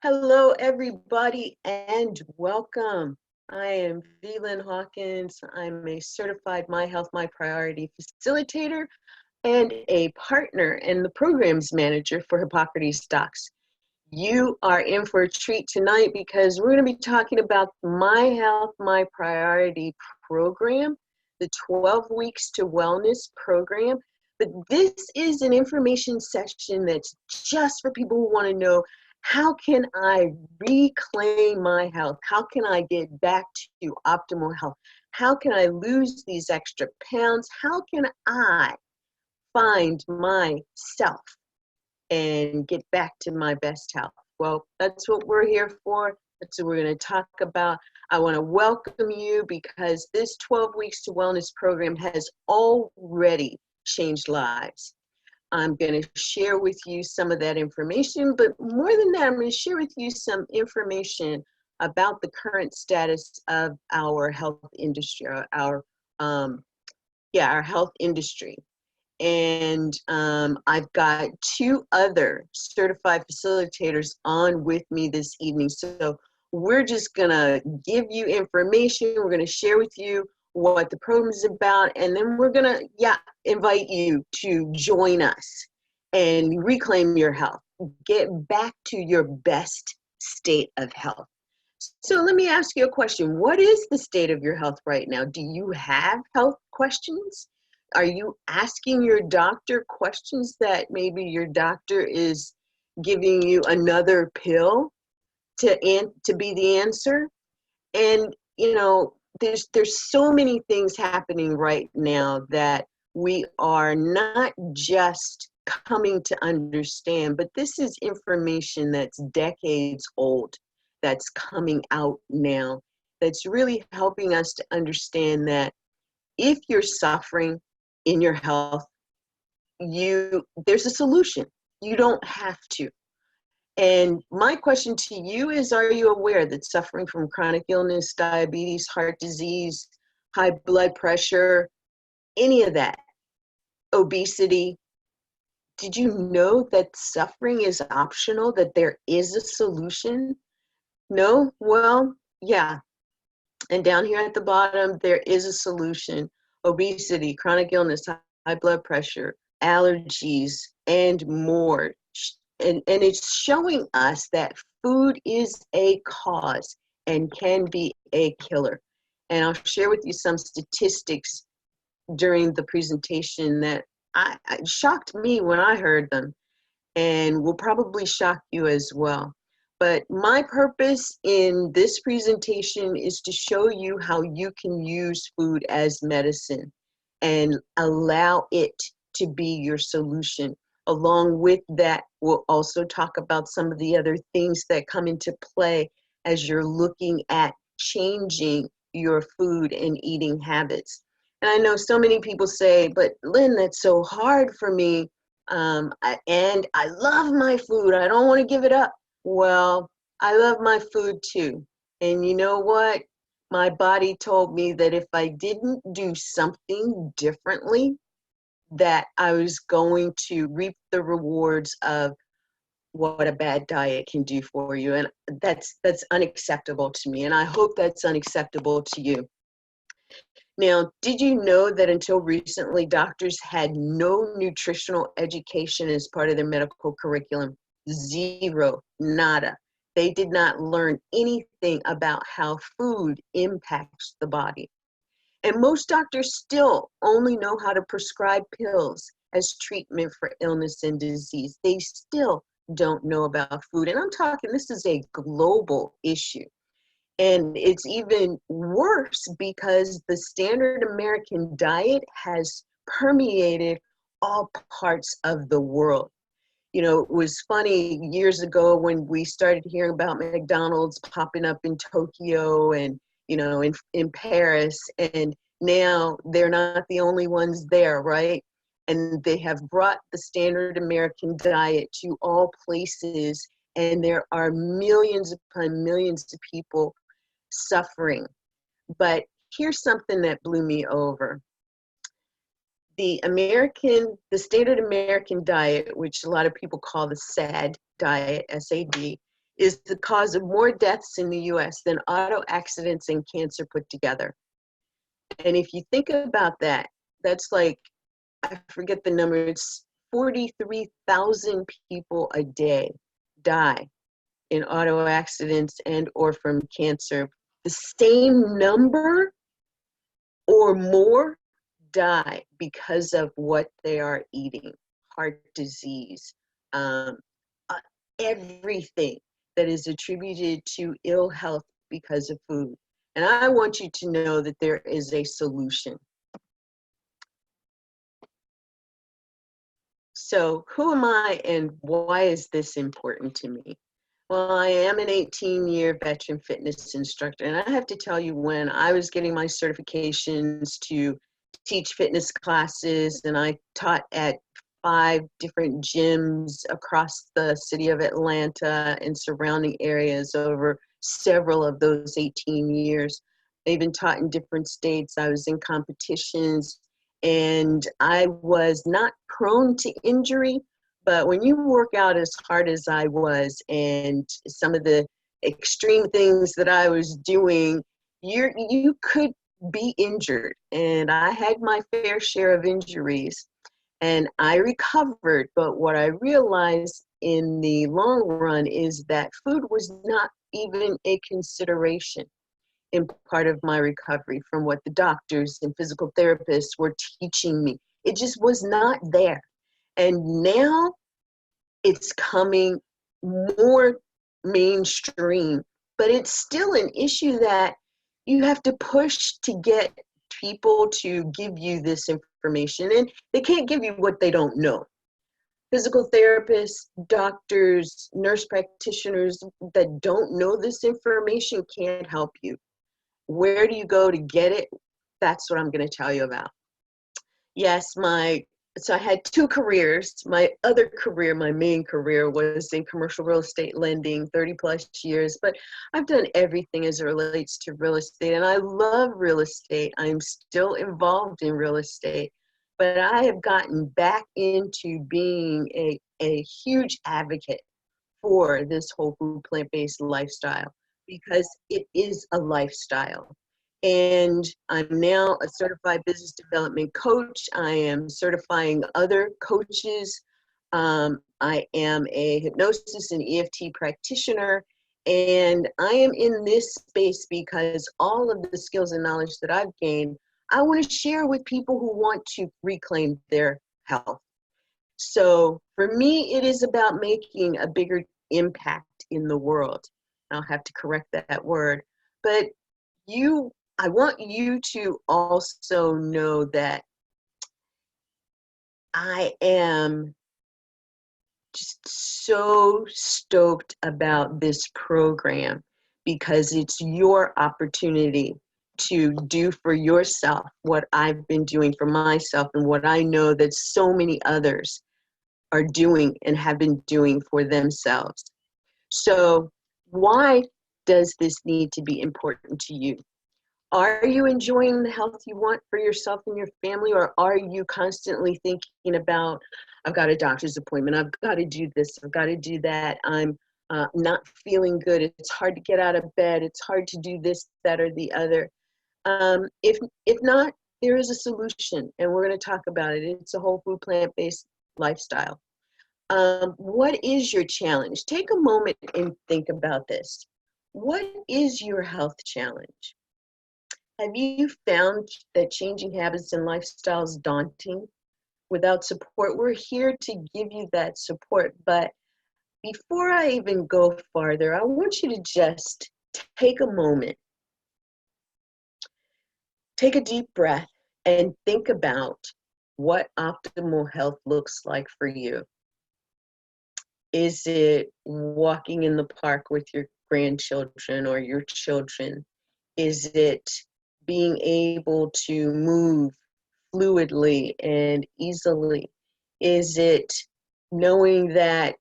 Hello, everybody, and welcome. I am Velyn Hawkins. I'm a certified My Health, My Priority facilitator and a partner and the programs manager for Hippocrates Docs. You are in for a treat tonight because we're going to be talking about My Health, My Priority program, the 12 Weeks to Wellness program. But this is an information session that's just for people who want to know, how can I reclaim my health? How can I get back to optimal health? How can I lose these extra pounds? How can I find myself and get back to my best health? Well, that's what we're here for. That's what we're going to talk about. I want to welcome you because this 12 Weeks to Wellness program has already changed lives. I'm going to share with you some of that information, but more than that, I'm going to share with you some information about the current status of our health industry, our health industry. And I've got two other certified facilitators on with me this evening. So we're just gonna give you information. We're gonna share with you what the program is about, and then we're gonna invite you to join us and reclaim your health. Get back to your best state of health. So let me ask you a question. What is the state of your health right now? Do you have health questions? Are you asking your doctor questions that maybe your doctor is giving you another pill to be the answer? And you know, there's so many things happening right now that we are not just coming to understand, but this is information that's decades old that's coming out now, that's really helping us to understand that if you're suffering in your health, there's a solution. You don't have to. And my question to you is, are you aware that suffering from chronic illness, diabetes, heart disease, high blood pressure, any of that, obesity, did you know that suffering is optional, that there is a solution? No? Well, yeah. And down here at the bottom, there is a solution. Obesity, chronic illness, high blood pressure, allergies, and more. And it's showing us that food is a cause and can be a killer. And I'll share with you some statistics during the presentation that shocked me when I heard them, and will probably shock you as well. But my purpose in this presentation is to show you how you can use food as medicine and allow it to be your solution. Along with that, we'll also talk about some of the other things that come into play as you're looking at changing your food and eating habits. And I know so many people say, but Lynn, that's so hard for me. And I love my food. I don't want to give it up. Well, I love my food too. And you know what? My body told me that if I didn't do something differently, that I was going to reap the rewards of what a bad diet can do for you. And that's unacceptable to me. And I hope that's unacceptable to you. Now, did you know that until recently, doctors had no nutritional education as part of their medical curriculum? Zero, nada. They did not learn anything about how food impacts the body. And most doctors still only know how to prescribe pills as treatment for illness and disease. They still don't know about food. And I'm talking, this is a global issue. And it's even worse because the standard American diet has permeated all parts of the world. You know, it was funny years ago when we started hearing about McDonald's popping up in Tokyo and, you know, in Paris. And now they're not the only ones there, right? And they have brought the standard American diet to all places. And there are millions upon millions of people suffering. But here's something that blew me over. The standard American diet, which a lot of people call the SAD diet, SAD, is the cause of more deaths in the US than auto accidents and cancer put together. And if you think about that, that's like, I forget the number, it's 43,000 people a day die in auto accidents and or from cancer. The same number or more die because of what they are eating, heart disease, um, everything that is attributed to ill health because of food. And I want you to know that there is a solution. So who am I and why is this important to me? Well, I am an 18-year veteran fitness instructor, and I have to tell you, when I was getting my certifications to teach fitness classes, and I taught at 5 different gyms across the city of Atlanta and surrounding areas over several of those 18 years. I even taught in different states. I was in competitions, and I was not prone to injury. But when you work out as hard as I was, and some of the extreme things that I was doing, you could be injured. And I had my fair share of injuries, and I recovered. But what I realized in the long run is that food was not even a consideration in part of my recovery from what the doctors and physical therapists were teaching me. It just was not there. And now it's coming more mainstream, but it's still an issue that you have to push to get people to give you this information. And they can't give you what they don't know. Physical therapists, doctors, nurse practitioners that don't know this information can't help you. Where do you go to get it? That's what I'm going to tell you about. Yes, so I had 2 careers. My other career, my main career, was in commercial real estate lending, 30 plus years, but I've done everything as it relates to real estate, and I love real estate. I'm still involved in real estate, but I have gotten back into being a huge advocate for this whole food plant-based lifestyle, because it is a lifestyle. And I'm now a certified business development coach. I am certifying other coaches. I am a hypnosis and EFT practitioner. And I am in this space because all of the skills and knowledge that I've gained, I want to share with people who want to reclaim their health. So for me, it is about making a bigger impact in the world. I'll have to correct that word. But I want you to also know that I am just so stoked about this program, because it's your opportunity to do for yourself what I've been doing for myself, and what I know that so many others are doing and have been doing for themselves. So why does this need to be important to you? Are you enjoying the health you want for yourself and your family, or are you constantly thinking about, I've got a doctor's appointment, I've got to do this, I've got to do that, I'm not feeling good, it's hard to get out of bed, it's hard to do this, that, or the other? If not, there is a solution, and we're going to talk about it. It's a whole food plant-based lifestyle. What is your challenge? Take a moment and think about this. What is your health challenge? Have you found that changing habits and lifestyles is daunting without support? We're here to give you that support. But before I even go farther, I want you to just take a moment, take a deep breath, and think about what optimal health looks like for you. Is it walking in the park with your grandchildren or your children? Is it being able to move fluidly and easily? Is it knowing that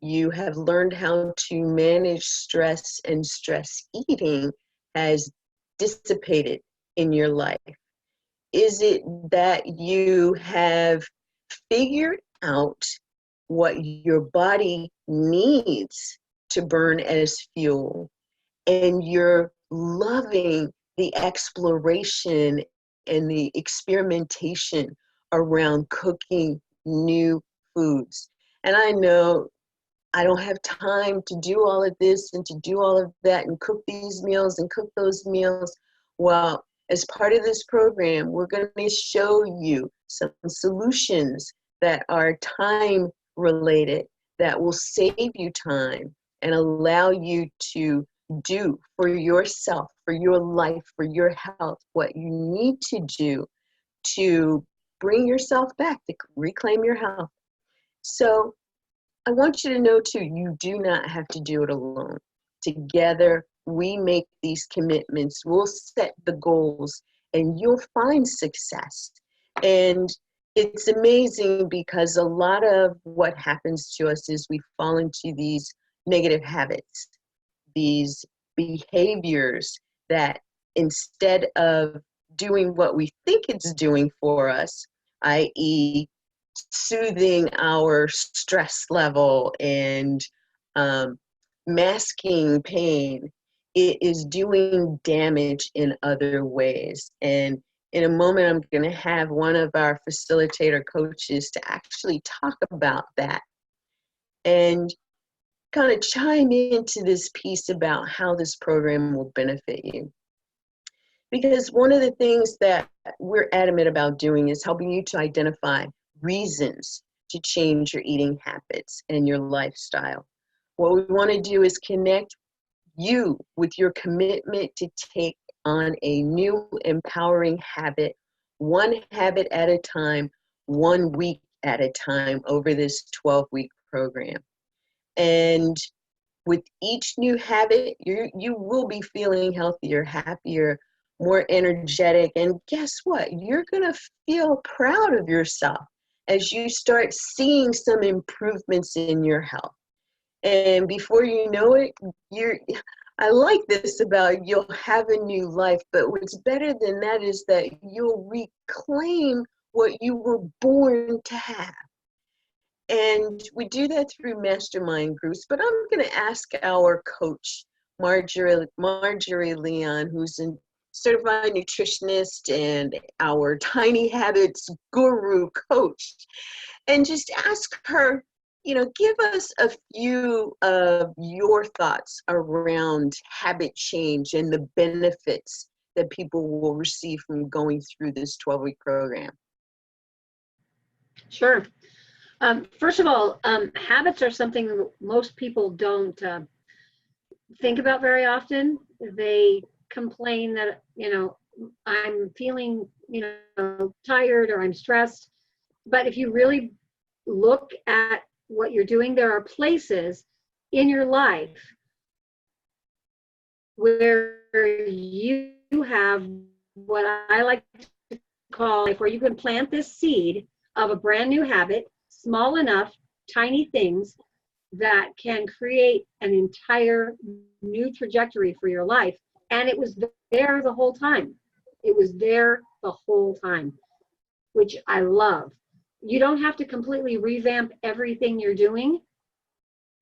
you have learned how to manage stress and stress eating has dissipated in your life? Is it that you have figured out what your body needs to burn as fuel, and you're loving the exploration and the experimentation around cooking new foods. And I know I don't have time to do all of this and to do all of that and cook these meals and cook those meals. Well, as part of this program, we're going to show you some solutions that are time related, that will save you time and allow you to do for yourself, for your life, for your health, what you need to do to bring yourself back, to reclaim your health. So I want you to know too, you do not have to do it alone. Together, we make these commitments, we'll set the goals, and you'll find success. And it's amazing because a lot of what happens to us is we fall into these negative habits, these behaviors that instead of doing what we think it's doing for us, i.e., soothing our stress level and masking pain, it is doing damage in other ways. And in a moment, I'm going to have one of our facilitator coaches to actually talk about that and kind of chime into this piece about how this program will benefit you. Because one of the things that we're adamant about doing is helping you to identify reasons to change your eating habits and your lifestyle. What we want to do is connect you with your commitment to take on a new empowering habit, one habit at a time, 1 week at a time over this 12-week program. And with each new habit, you will be feeling healthier, happier, more energetic, and guess what? You're gonna feel proud of yourself as you start seeing some improvements in your health. And before you know it, I like this about you'll have a new life, but what's better than that is that you'll reclaim what you were born to have. And we do that through mastermind groups, but I'm going to ask our coach, Marjorie Leon, who's a certified nutritionist and our Tiny Habits guru coach, and just ask her, give us a few of your thoughts around habit change and the benefits that people will receive from going through this 12-week program. Sure. First of all, habits are something most people don't think about very often. They complain that, I'm feeling, tired or I'm stressed. But if you really look at what you're doing, there are places in your life where you have what I like to call where you can plant this seed of a brand new habit, small enough, tiny things that can create an entire new trajectory for your life. And it was there the whole time. It was there the whole time, which I love. You don't have to completely revamp everything you're doing.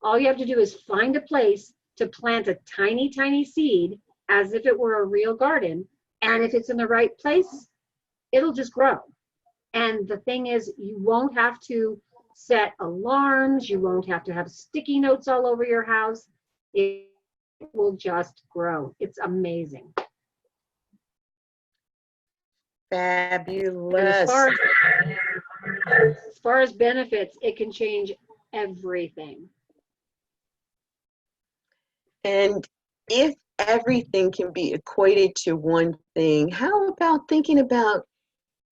All you have to do is find a place to plant a tiny, tiny seed as if it were a real garden. And if it's in the right place, it'll just grow. And the thing is, you won't have to set alarms. You won't have to have sticky notes all over your house. It will just grow. It's amazing. Fabulous. As far as benefits, it can change everything. And if everything can be equated to one thing, how about thinking about,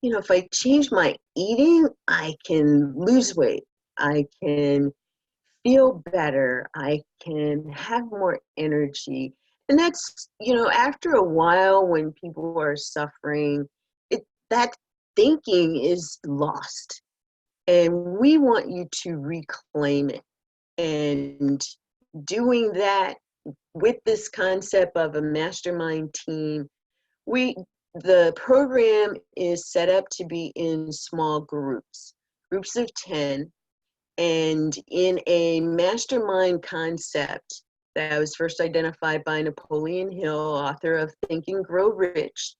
if I change my eating, I can lose weight, I can feel better, I can have more energy. And that's, after a while when people are suffering, that thinking is lost. And we want you to reclaim it. And doing that with this concept of a mastermind team, the program is set up to be in small groups of 10. And in a mastermind concept, that was first identified by Napoleon Hill, author of Think and Grow Rich.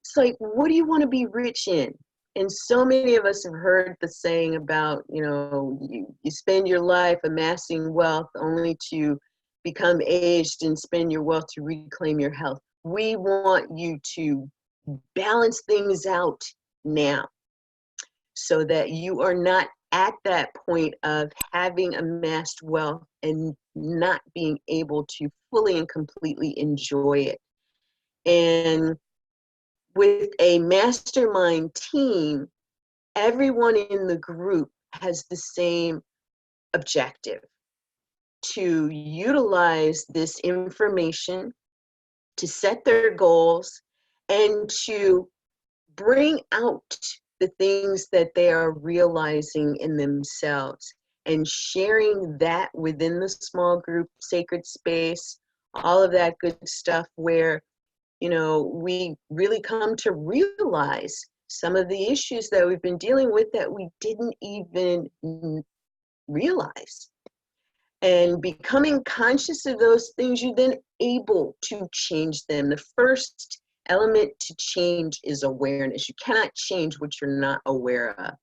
It's like, what do you want to be rich in? And so many of us have heard the saying about, you spend your life amassing wealth only to become aged and spend your wealth to reclaim your health. We want you to balance things out now so that you are not at that point of having amassed wealth and not being able to fully and completely enjoy it. And with a mastermind team, everyone in the group has the same objective: to utilize this information, to set their goals, and to bring out the things that they are realizing in themselves and sharing that within the small group, sacred space, all of that good stuff where, we really come to realize some of the issues that we've been dealing with that we didn't even realize. And becoming conscious of those things, you're then able to change them. The first element to change is awareness. You cannot change what you're not aware of.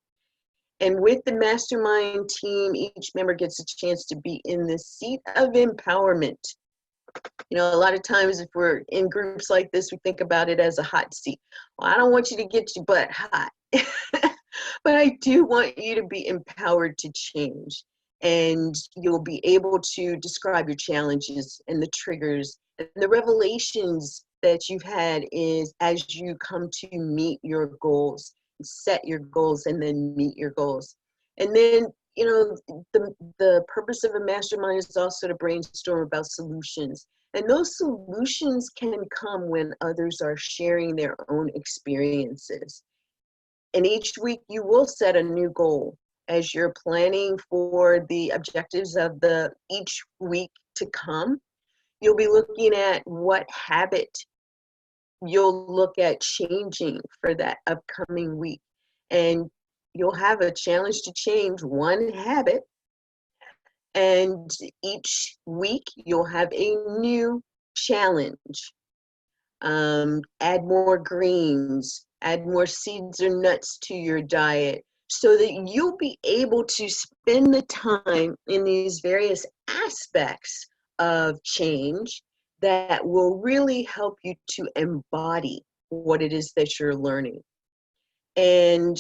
And with the mastermind team, each member gets a chance to be in the seat of empowerment. A lot of times if we're in groups like this, we think about it as a hot seat. Well, I don't want you to get your butt hot, but I do want you to be empowered to change. And you'll be able to describe your challenges and the triggers and the revelations that you've had is as you come to meet your goals, set your goals, and then meet your goals. And then, the purpose of a mastermind is also to brainstorm about solutions. And those solutions can come when others are sharing their own experiences. And each week you will set a new goal as you're planning for the objectives of each week to come. You'll be looking at what habit you'll look at changing for that upcoming week. And you'll have a challenge to change one habit. And each week you'll have a new challenge. Add more greens, add more seeds or nuts to your diet so that you'll be able to spend the time in these various aspects of change that will really help you to embody what it is that you're learning. And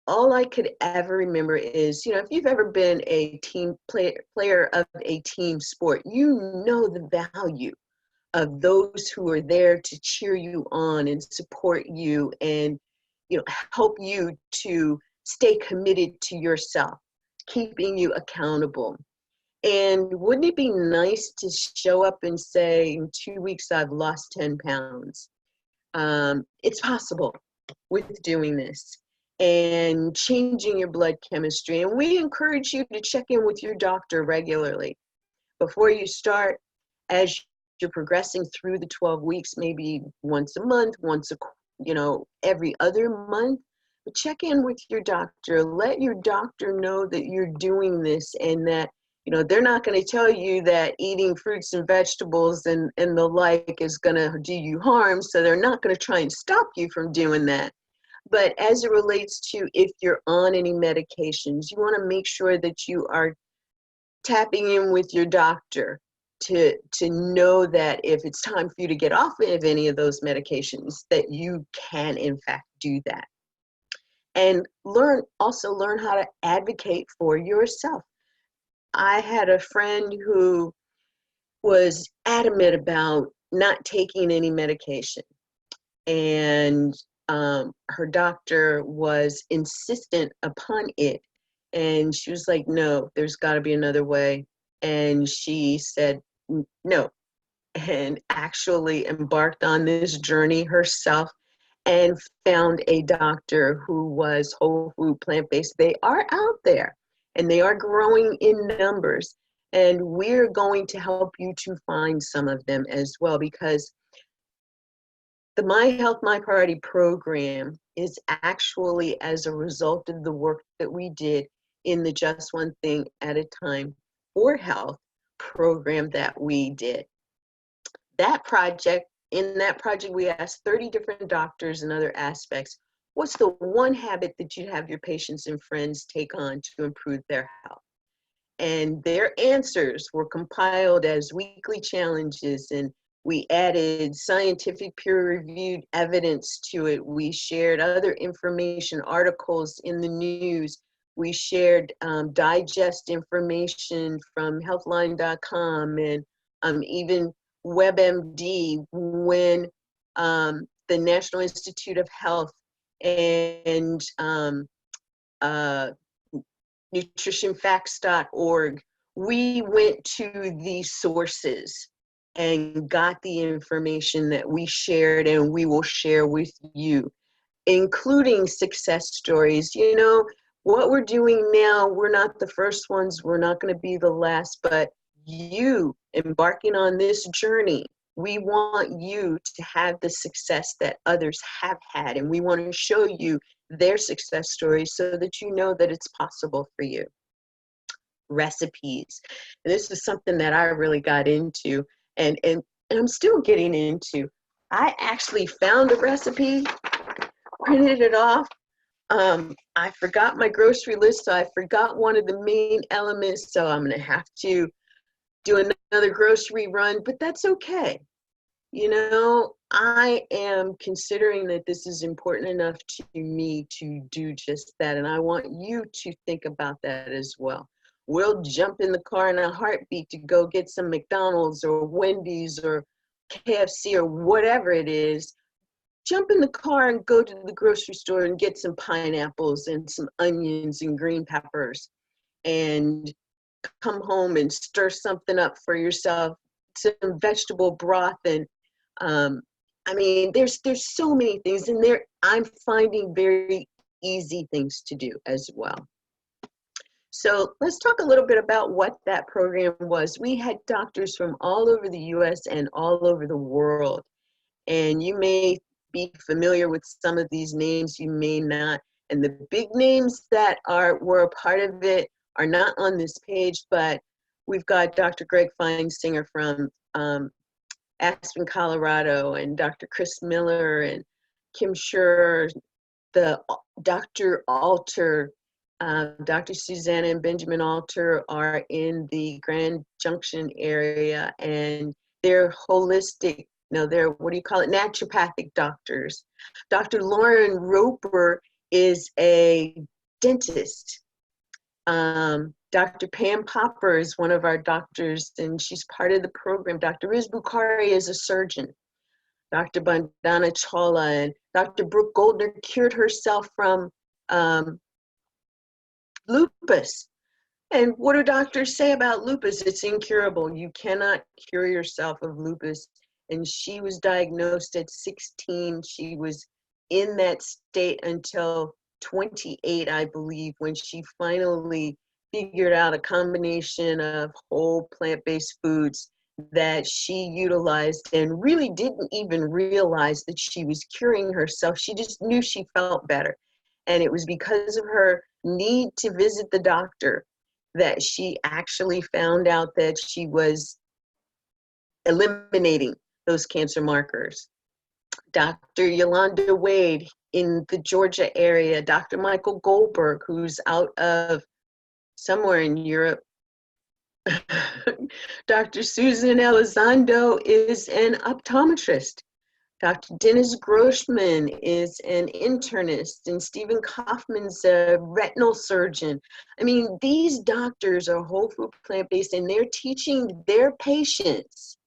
all I could ever remember is, if you've ever been a team player of a team sport, you know the value of those who are there to cheer you on and support you and, help you to stay committed to yourself, keeping you accountable. And wouldn't it be nice to show up and say, in 2 weeks, I've lost 10 pounds? It's possible with doing this and changing your blood chemistry. And we encourage you to check in with your doctor regularly before you start. As you're progressing through the 12 weeks, maybe once a month, every other month, but check in with your doctor. Let your doctor know that you're doing this and that, they're not going to tell you that eating fruits and vegetables and the like is going to do you harm. So they're not going to try and stop you from doing that. But as it relates to if you're on any medications, you want to make sure that you are tapping in with your doctor to know that if it's time for you to get off of any of those medications, that you can in fact do that. And also learn how to advocate for yourself. I had a friend who was adamant about not taking any medication. And her doctor was insistent upon it. And she was like, no, there's got to be another way. And she said, no, and actually embarked on this journey herself and found a doctor who was whole food, plant-based. They are out there and they are growing in numbers. And we're going to help you to find some of them as well, because the My Health, My Priority program is actually as a result of the work that we did in the Just One Thing at a Time for Health, program that we did. In that project, we asked 30 different doctors and other aspects, what's the one habit that you'd have your patients and friends take on to improve their health? And their answers were compiled as weekly challenges, and we added scientific peer-reviewed evidence to it. We shared other information, articles in the news. We shared digest information from healthline.com and even WebMD, when the National Institute of Health and nutritionfacts.org, we went to these sources and got the information that we shared and we will share with you, including success stories. You know, what we're doing now, we're not the first ones, we're not going to be the last, but you embarking on this journey, we want you to have the success that others have had, and we want to show you their success stories so that you know that it's possible for you. Recipes. And this is something that I really got into and I'm still getting into. I actually found a recipe, printed it off. I forgot my grocery list, so I forgot one of the main elements, so I'm going to have to do another grocery run, but that's okay. You know, I am considering that this is important enough to me to do just that, and I want you to think about that as well. We'll jump in the car in a heartbeat to go get some McDonald's or Wendy's or KFC or whatever it is. Jump in the car and go to the grocery store and get some pineapples and some onions and green peppers, and come home and stir something up for yourself, some vegetable broth. And I mean, there's so many things in there. I'm finding very easy things to do as well. So let's talk a little bit about what that program was. We had doctors from all over the US and all over the world. And you may be familiar with some of these names, you may not. And the big names that were a part of it are not on this page, but we've got Dr. Greg Feinsinger from Aspen, Colorado, and Dr. Chris Miller and Kim Schur, the Dr. Alter, Dr. Susanna and Benjamin Alter are in the Grand Junction area, and they're holistic, they're, what do you call it, naturopathic doctors. Dr. Lauren Roper is a dentist. Dr. Pam Popper is one of our doctors, and she's part of the program. Dr. Riz Bukhari is a surgeon. Dr. Bandana Chawla and Dr. Brooke Goldner cured herself from lupus. And what do doctors say about lupus? It's incurable. You cannot cure yourself of lupus. And she was diagnosed at 16. She was in that state until 28, I believe, when she finally figured out a combination of whole plant-based foods that she utilized and really didn't even realize that she was curing herself. She just knew she felt better. And it was because of her need to visit the doctor that she actually found out that she was eliminating those cancer markers. Dr. Yolanda Wade in the Georgia area, Dr. Michael Goldberg, who's out of somewhere in Europe. Dr. Susan Elizondo is an optometrist. Dr. Dennis Grossman is an internist, and Stephen Kaufman's a retinal surgeon. I mean, these doctors are whole food plant-based, and they're teaching their patients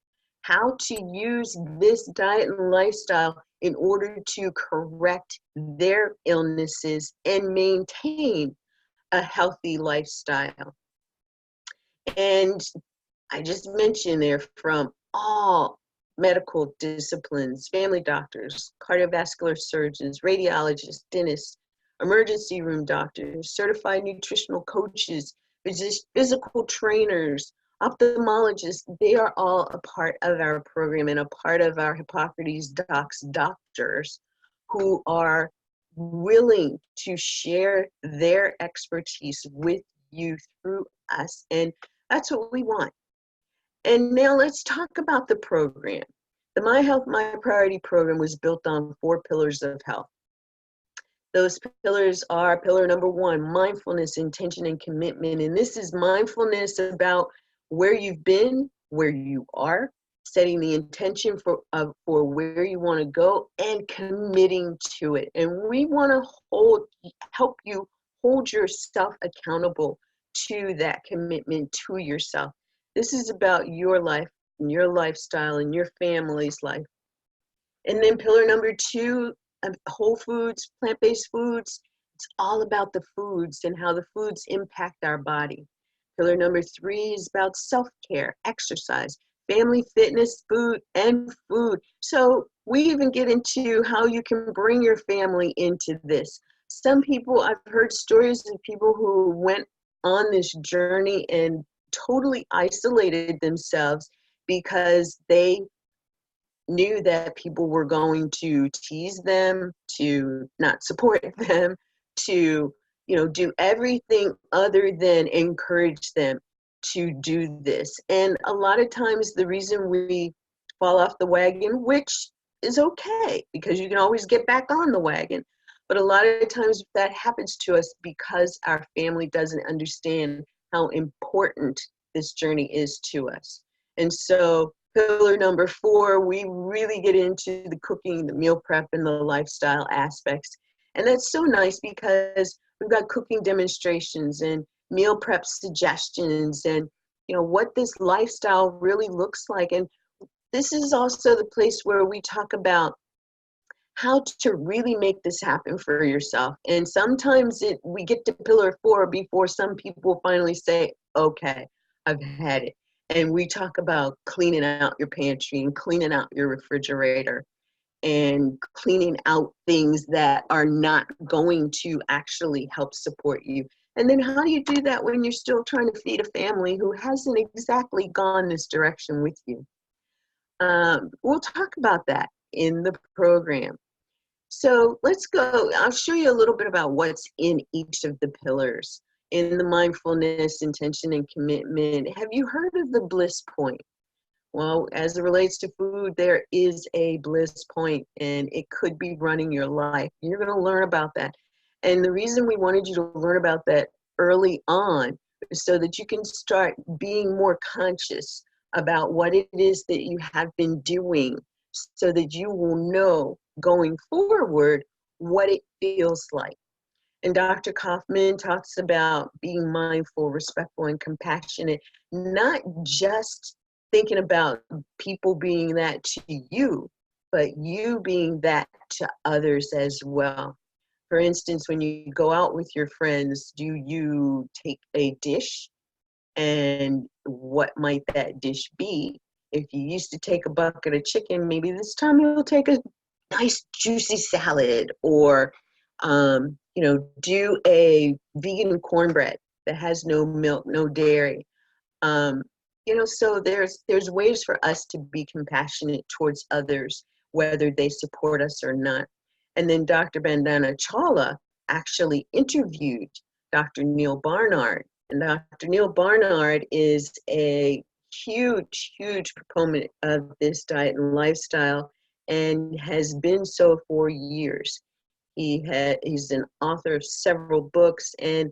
how to use this diet and lifestyle in order to correct their illnesses and maintain a healthy lifestyle. And I just mentioned they're from all medical disciplines: family doctors, cardiovascular surgeons, radiologists, dentists, emergency room doctors, certified nutritional coaches, physical trainers, ophthalmologists. They are all a part of our program and a part of our Hippocrates Docs doctors who are willing to share their expertise with you through us. And that's what we want. And now let's talk about the program. The My Health, My Priority program was built on 4 pillars of health. Those pillars are pillar number 1, mindfulness, intention, and commitment. And this is mindfulness about where you've been, where you are, setting the intention for where you want to go, and committing to it. And we want to help you hold yourself accountable to that commitment to yourself. This is about your life and your lifestyle and your family's life. And then pillar number 2, whole foods, plant-based foods. It's all about the foods and how the foods impact our body. Pillar number 3 is about self-care, exercise, family, fitness, food, and food. So we even get into how you can bring your family into this. Some people, I've heard stories of people who went on this journey and totally isolated themselves because they knew that people were going to tease them, to not support them, to, do everything other than encourage them to do this. And a lot of times the reason we fall off the wagon, which is okay because you can always get back on the wagon, but a lot of times that happens to us because our family doesn't understand how important this journey is to us. And so pillar number 4, we really get into the cooking, the meal prep, and the lifestyle aspects. And that's so nice because we've got cooking demonstrations and meal prep suggestions and, what this lifestyle really looks like. And this is also the place where we talk about how to really make this happen for yourself. And sometimes we get to pillar 4 before some people finally say, okay, I've had it. And we talk about cleaning out your pantry and cleaning out your refrigerator and cleaning out things that are not going to actually help support you. And then how do you do that when you're still trying to feed a family who hasn't exactly gone this direction with you? We'll talk about that in the program. So let's go. I'll show you a little bit about what's in each of the pillars. In the mindfulness, intention, and commitment, have you heard of the bliss point? Well, as it relates to food, there is a bliss point, and it could be running your life. You're going to learn about that. And the reason we wanted you to learn about that early on is so that you can start being more conscious about what it is that you have been doing so that you will know going forward what it feels like. And Dr. Kaufman talks about being mindful, respectful, and compassionate, not just thinking about people being that to you, but you being that to others as well. For instance, when you go out with your friends, do you take a dish? And what might that dish be? If you used to take a bucket of chicken, maybe this time you'll take a nice juicy salad, or do a vegan cornbread that has no milk, no dairy. So there's ways for us to be compassionate towards others, whether they support us or not. And then Dr. Bandana Chawla actually interviewed Dr. Neil Barnard. And Dr. Neil Barnard is a huge, huge proponent of this diet and lifestyle and has been so for years. He's an author of several books, and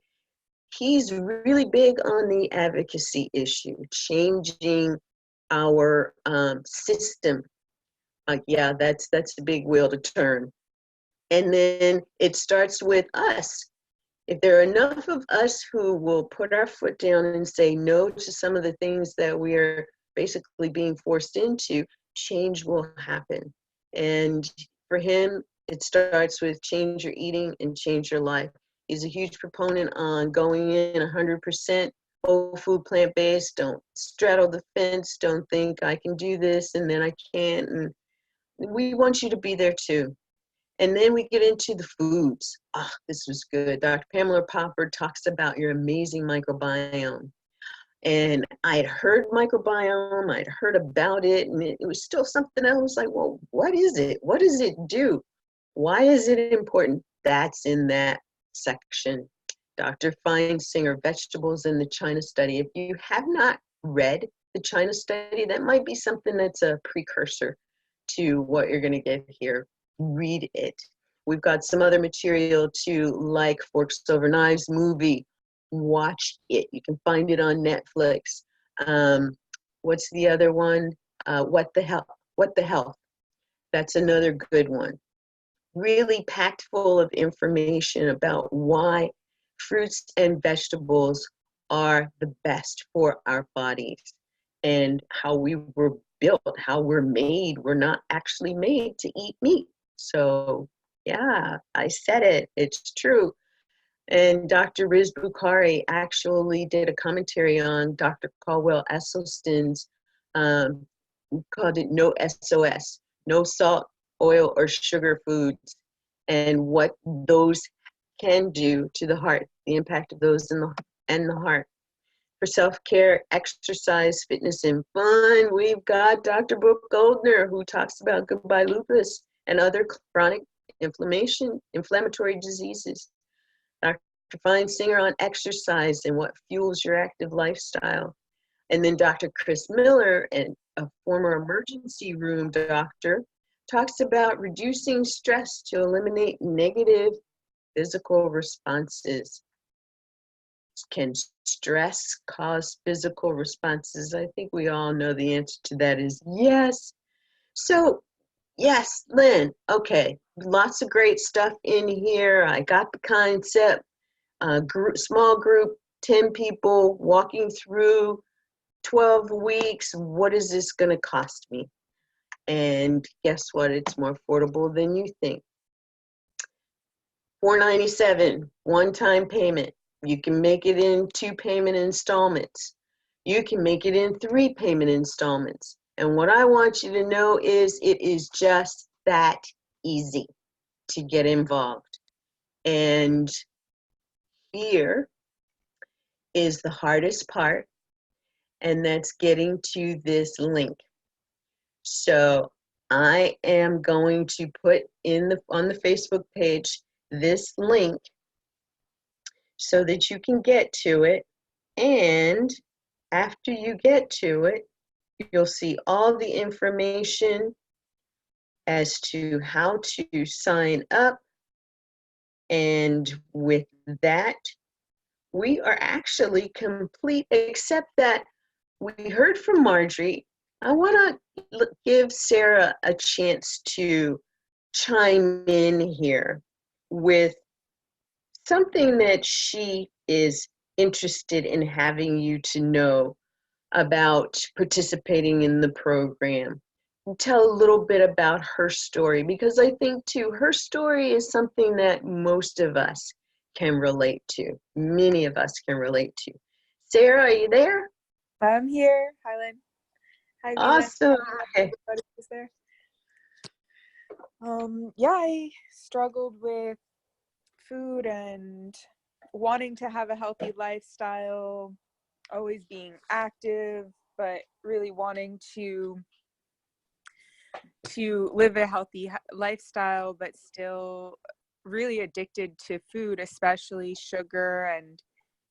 he's really big on the advocacy issue, changing our system. That's a big wheel to turn. And then it starts with us. If there are enough of us who will put our foot down and say no to some of the things that we are basically being forced into, change will happen. And for him, it starts with change your eating and change your life. He's a huge proponent on going in 100% whole food, plant-based. Don't straddle the fence. Don't think I can do this and then I can't. And we want you to be there too. And then we get into the foods. This was good. Dr. Pamela Popper talks about your amazing microbiome. And I had heard microbiome, I'd heard about it, and it was still something I was like, well, what is it? What does it do? Why is it important? That's in that section. Dr. Feinsinger, Vegetables in the China Study. If you have not read the China study, that might be something that's a precursor to what you're going to get here. Read it. We've got some other material too, like Forks Over Knives movie. Watch it. You can find it on Netflix. What's the other one? What the Hell? What the Health? That's another good one. Really packed full of information about why fruits and vegetables are the best for our bodies and how we were built, how we're made. We're not actually made to eat meat. So, yeah, I said it. It's true. And Dr. Riz Bukhari actually did a commentary on Dr. Caldwell Esselstyn's, we called it No SOS, no salt, oil, or sugar foods, and what those can do to the heart, the impact of those in the heart. For self-care, exercise, fitness, and fun, we've got Dr. Brooke Goldner, who talks about goodbye lupus and other chronic inflammatory diseases. Dr. Feinsinger on exercise and what fuels your active lifestyle. And then Dr. Chris Miller, and a former emergency room doctor, talks about reducing stress to eliminate negative physical responses. Can stress cause physical responses? I think we all know the answer to that is yes. So, yes, Lynn, okay, lots of great stuff in here. I got the concept. Small group, 10 people, walking through 12 weeks. What is this going to cost me? And guess what? It's more affordable than you think. $497, one-time payment. You can make it in 2 payment installments. You can make it in 3 payment installments. And what I want you to know is it is just that easy to get involved. And here is the hardest part, and that's getting to this link. So I am going to put on the Facebook page this link so that you can get to it. And after you get to it, you'll see all the information as to how to sign up. And with that, we are actually complete, except that we heard from Marjorie. I want to give Sarah a chance to chime in here with something that she is interested in having you to know about participating in the program. Tell a little bit about her story, because I think too, her story is something that most of us can relate to. Many of us can relate to. Sarah, are you there? I'm here. Hi, Lynn. Hi, Vina. Awesome. Okay. Everybody is there. Yeah, I struggled with food and wanting to have a healthy lifestyle, always being active, but really wanting to live a healthy lifestyle, but still really addicted to food, especially sugar. And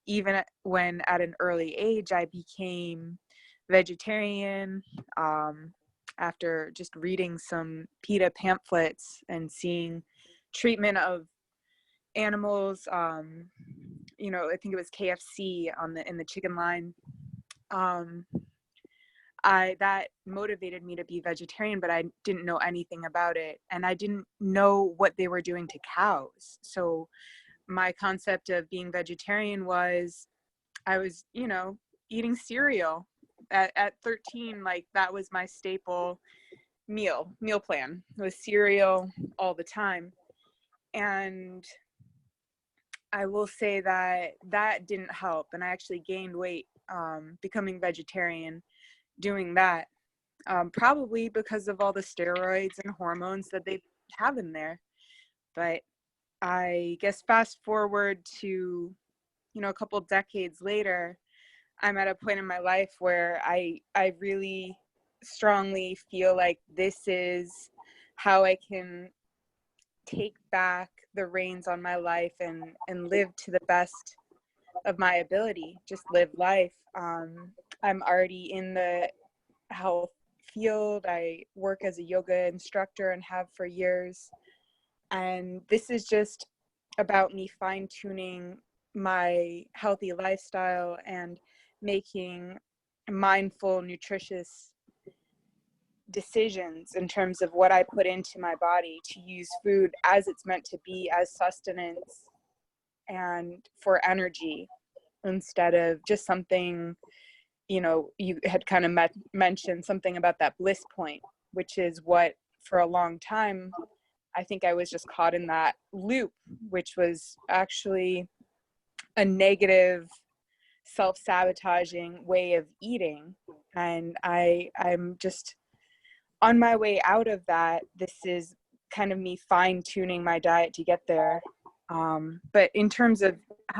even when at an early age, I became vegetarian after just reading some PETA pamphlets and seeing treatment of animals. I think it was KFC in the chicken line. That motivated me to be vegetarian, but I didn't know anything about it, and I didn't know what they were doing to cows. So my concept of being vegetarian was I was, eating cereal at 13. Like, that was my staple meal plan, was cereal all the time. And I will say that didn't help, and I actually gained weight becoming vegetarian doing that, probably because of all the steroids and hormones that they have in there. But I guess fast forward to, a couple decades later, I'm at a point in my life where I really strongly feel like this is how I can take back the reins on my life and live to the best of my ability, just live life. I'm already in the health field. I work as a yoga instructor and have for years. And this is just about me fine-tuning my healthy lifestyle and making mindful, nutritious decisions in terms of what I put into my body, to use food as it's meant to be, as sustenance and for energy, instead of just something, you know, you had kind of mentioned something about that bliss point, which is what for a long time I think I was just caught in that loop, which was actually a negative, self-sabotaging way of eating. And I'm just on my way out of that. This is kind of me fine-tuning my diet to get there. But in terms of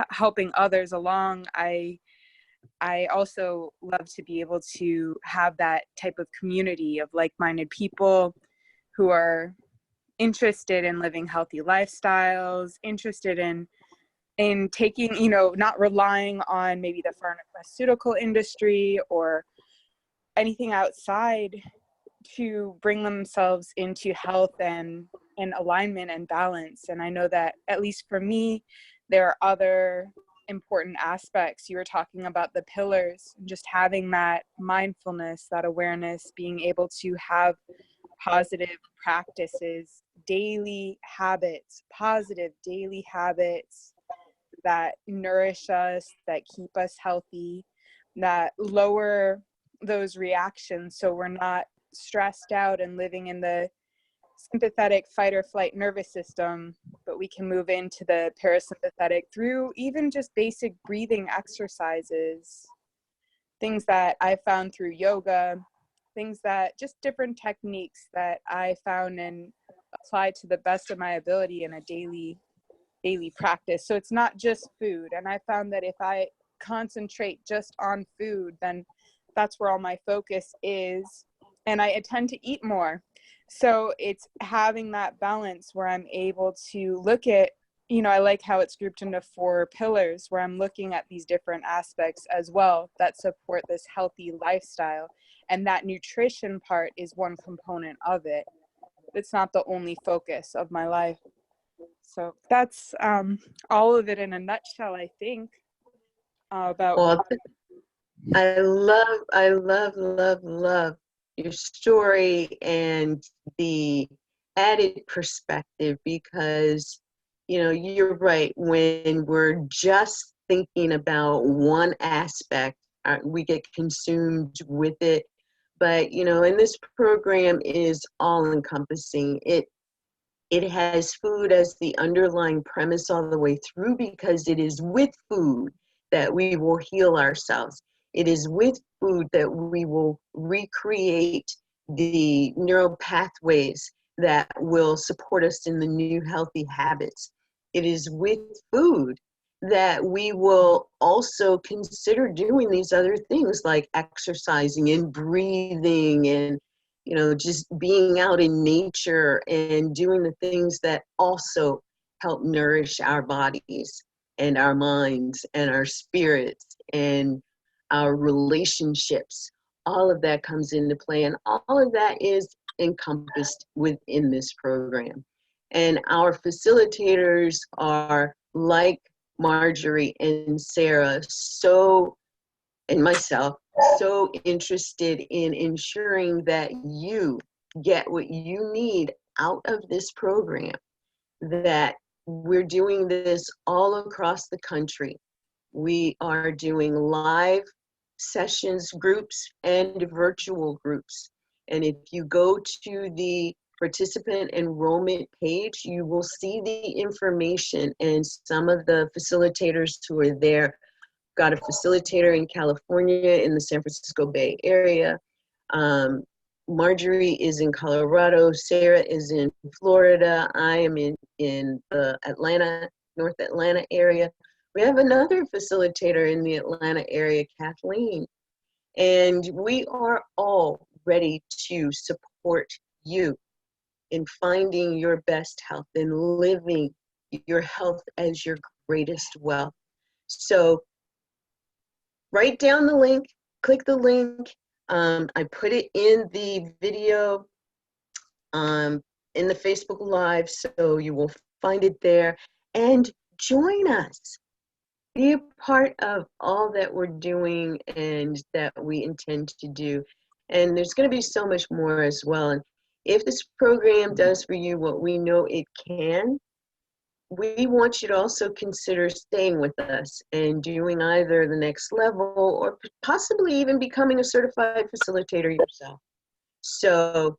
helping others along, I also love to be able to have that type of community of like-minded people who are interested in living healthy lifestyles, interested in taking, you know, not relying on maybe the pharmaceutical industry or anything outside to bring themselves into health and alignment and balance. And I know that, at least for me, there are other important aspects. You were talking about the pillars, just having that mindfulness, that awareness, being able to have positive practices, daily habits, positive daily habits that nourish us, that keep us healthy, that lower those reactions so we're not stressed out and living in the sympathetic fight or flight nervous system, but we can move into the parasympathetic through even just basic breathing exercises, things that I found through yoga, things that just different techniques that I found and applied to the best of my ability in a daily practice. So it's not just food. And I found that if I concentrate just on food, then that's where all my focus is. And I tend to eat more. So it's having that balance where I'm able to look at, you know, I like how it's grouped into 4 pillars, where I'm looking at these different aspects as well that support this healthy lifestyle. And that nutrition part is one component of it. It's not the only focus of my life. So that's all of it in a nutshell, I think, about. Well, I love your story and the added perspective, because, you know, you're right. When we're just thinking about one aspect, we get consumed with it. But, you know, and this program is all encompassing. It has food as the underlying premise all the way through, because it is with food that we will heal ourselves. It is with food that we will recreate the neural pathways that will support us in the new healthy habits. It is with food that we will also consider doing these other things like exercising and breathing and, you know, just being out in nature and doing the things that also help nourish our bodies and our minds and our spirits and our relationships. All of that comes into play, and all of that is encompassed within this program. And our facilitators are, like Marjorie and Sarah, and myself, so interested in ensuring that you get what you need out of this program, that we're doing this all across the country. We are doing live sessions, groups, and virtual groups. And if you go to the participant enrollment page, you will see the information, and some of the facilitators who are there. Got a facilitator in California, in the San Francisco Bay Area. Marjorie is in Colorado. Sarah is in Florida. I am in the North Atlanta area. We have another facilitator in the Atlanta area, Kathleen. And we are all ready to support you in finding your best health and living your health as your greatest wealth. So write down the link, click the link. I put it in the video in the Facebook Live, so you will find it there. And join us. Be a part of all that we're doing and that we intend to do. And there's going to be so much more as well. And if this program does for you what we know it can, we want you to also consider staying with us and doing either the next level or possibly even becoming a certified facilitator yourself. So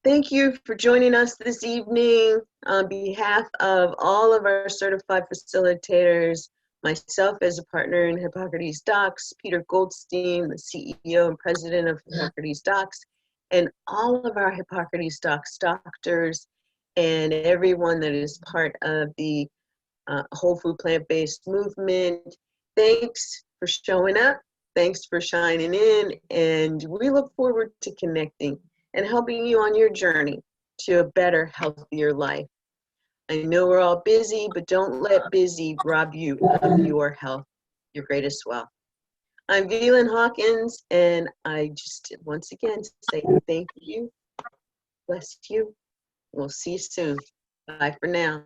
thank you for joining us this evening. On behalf of all of our certified facilitators, myself as a partner in Hippocrates Docs, Peter Goldstein, the CEO and president of Hippocrates Docs, and all of our Hippocrates Docs doctors, and everyone that is part of the whole food plant-based movement. Thanks for showing up. Thanks for shining in. And we look forward to connecting and helping you on your journey to a better, healthier life. I know we're all busy, but don't let busy rob you of your health, your greatest wealth. I'm Velan Hawkins, and I just once again say thank you, bless you. We'll see you soon. Bye for now.